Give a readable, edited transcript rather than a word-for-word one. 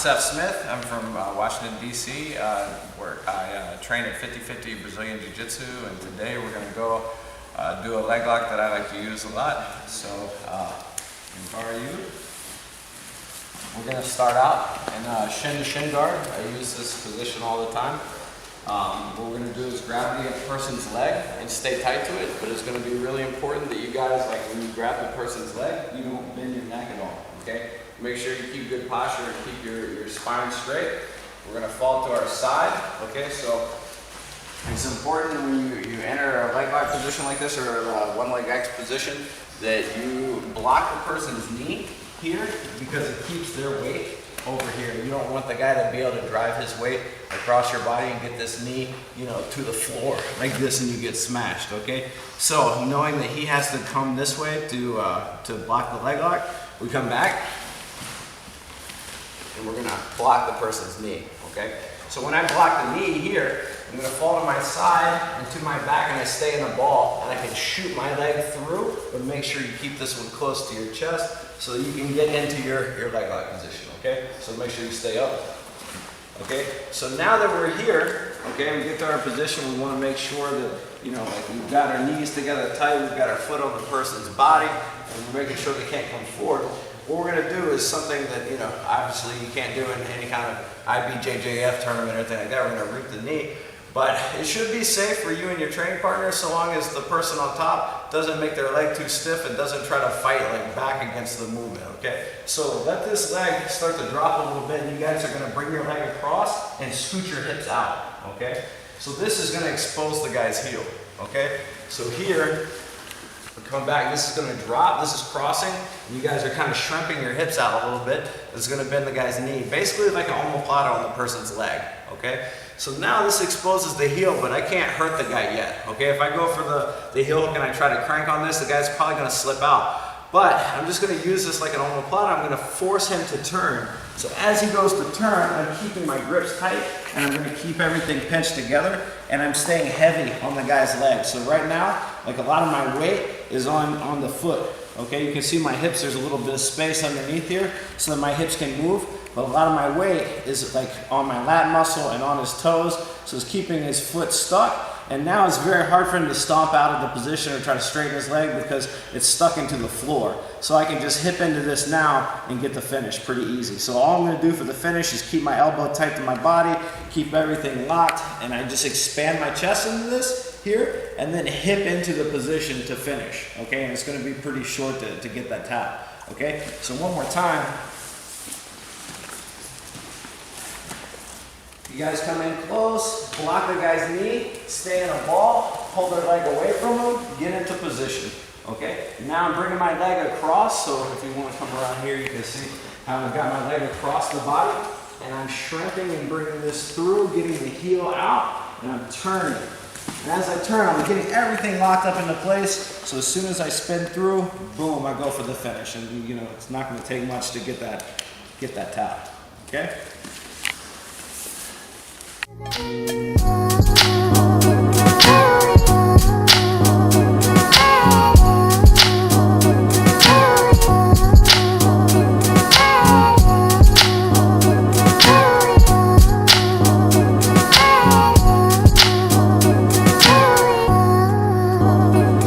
Seph Smith. I'm from Washington, D.C., where I train at 50/50 Brazilian Jiu Jitsu, and today we're going to go do a leg lock that I like to use a lot. So, in bar you, we're going to start out in shin to shin guard. I use this position all the time. What we're going to do is grab the person's leg and stay tight to it, but it's going to be really important that you guys, like when you grab the person's leg, you don't bend your neck at all, okay? Make sure you keep good posture and keep your spine straight. We're going to fall to our side, okay? So it's important when you enter a leg lock position like this, or a one leg X position, that you block the person's knee here because it keeps their weight over here. You don't want the guy to be able to drive his weight across your body and get this knee, you know, to the floor like this, and you get smashed, okay? So knowing that he has to come this way to block the leg lock, we come back and we're gonna block the person's knee, okay? So when I block the knee here, I'm gonna fall to my side and to my back, and I stay in a ball, and I can shoot my leg through, but make sure you keep this one close to your chest so that you can get into your leg lock position, okay? So make sure you stay up, okay? So now that we're here, okay, we get to our position, we wanna make sure that, you know, like we've got our knees together tight, we've got our foot on the person's body, and we're making sure they can't come forward. What we're going to do is something that, you know, obviously you can't do in any kind of IBJJF tournament or anything like that. We're going to root the knee. But it should be safe for you and your training partner, so long as the person on top doesn't make their leg too stiff and doesn't try to fight like back against the movement, okay? So let this leg start to drop a little bit, and you guys are going to bring your leg across and scoot your hips out, okay? So this is going to expose the guy's heel, okay? So here, come back, this is going to drop, this is crossing, and you guys are kind of shrimping your hips out a little bit. This is going to bend the guy's knee, basically like an omoplata on the person's leg, okay? So now this exposes the heel, but I can't hurt the guy yet, okay? If I go for the heel hook and I try to crank on this, the guy's probably going to slip out. But I'm just going to use this like an omoplata. I'm going to force him to turn. So as he goes to turn, I'm keeping my grips tight, and I'm going to keep everything pinched together, and I'm staying heavy on the guy's legs. So right now, like a lot of my weight is on the foot, okay? You can see my hips, there's a little bit of space underneath here so that my hips can move, but a lot of my weight is like on my lat muscle and on his toes, so it's keeping his foot stuck. And now it's very hard for him to stomp out of the position or try to straighten his leg because it's stuck into the floor. So I can just hip into this now and get the finish pretty easy. So all I'm going to do for the finish is keep my elbow tight to my body, keep everything locked, and I just expand my chest into this here, and then hip into the position to finish, okay? And it's going to be pretty short to get that tap, okay? So one more time. You guys come in close, block the guy's knee, stay in a ball, pull their leg away from him, get into position, okay? Now I'm bringing my leg across, so if you want to come around here, you can see how I've got my leg across the body, and I'm shrimping and bringing this through, getting the heel out, and I'm turning. And as I turn, I'm getting everything locked up into place, so as soon as I spin through, boom, I go for the finish. And you know, it's not going to take much to get that tap, okay?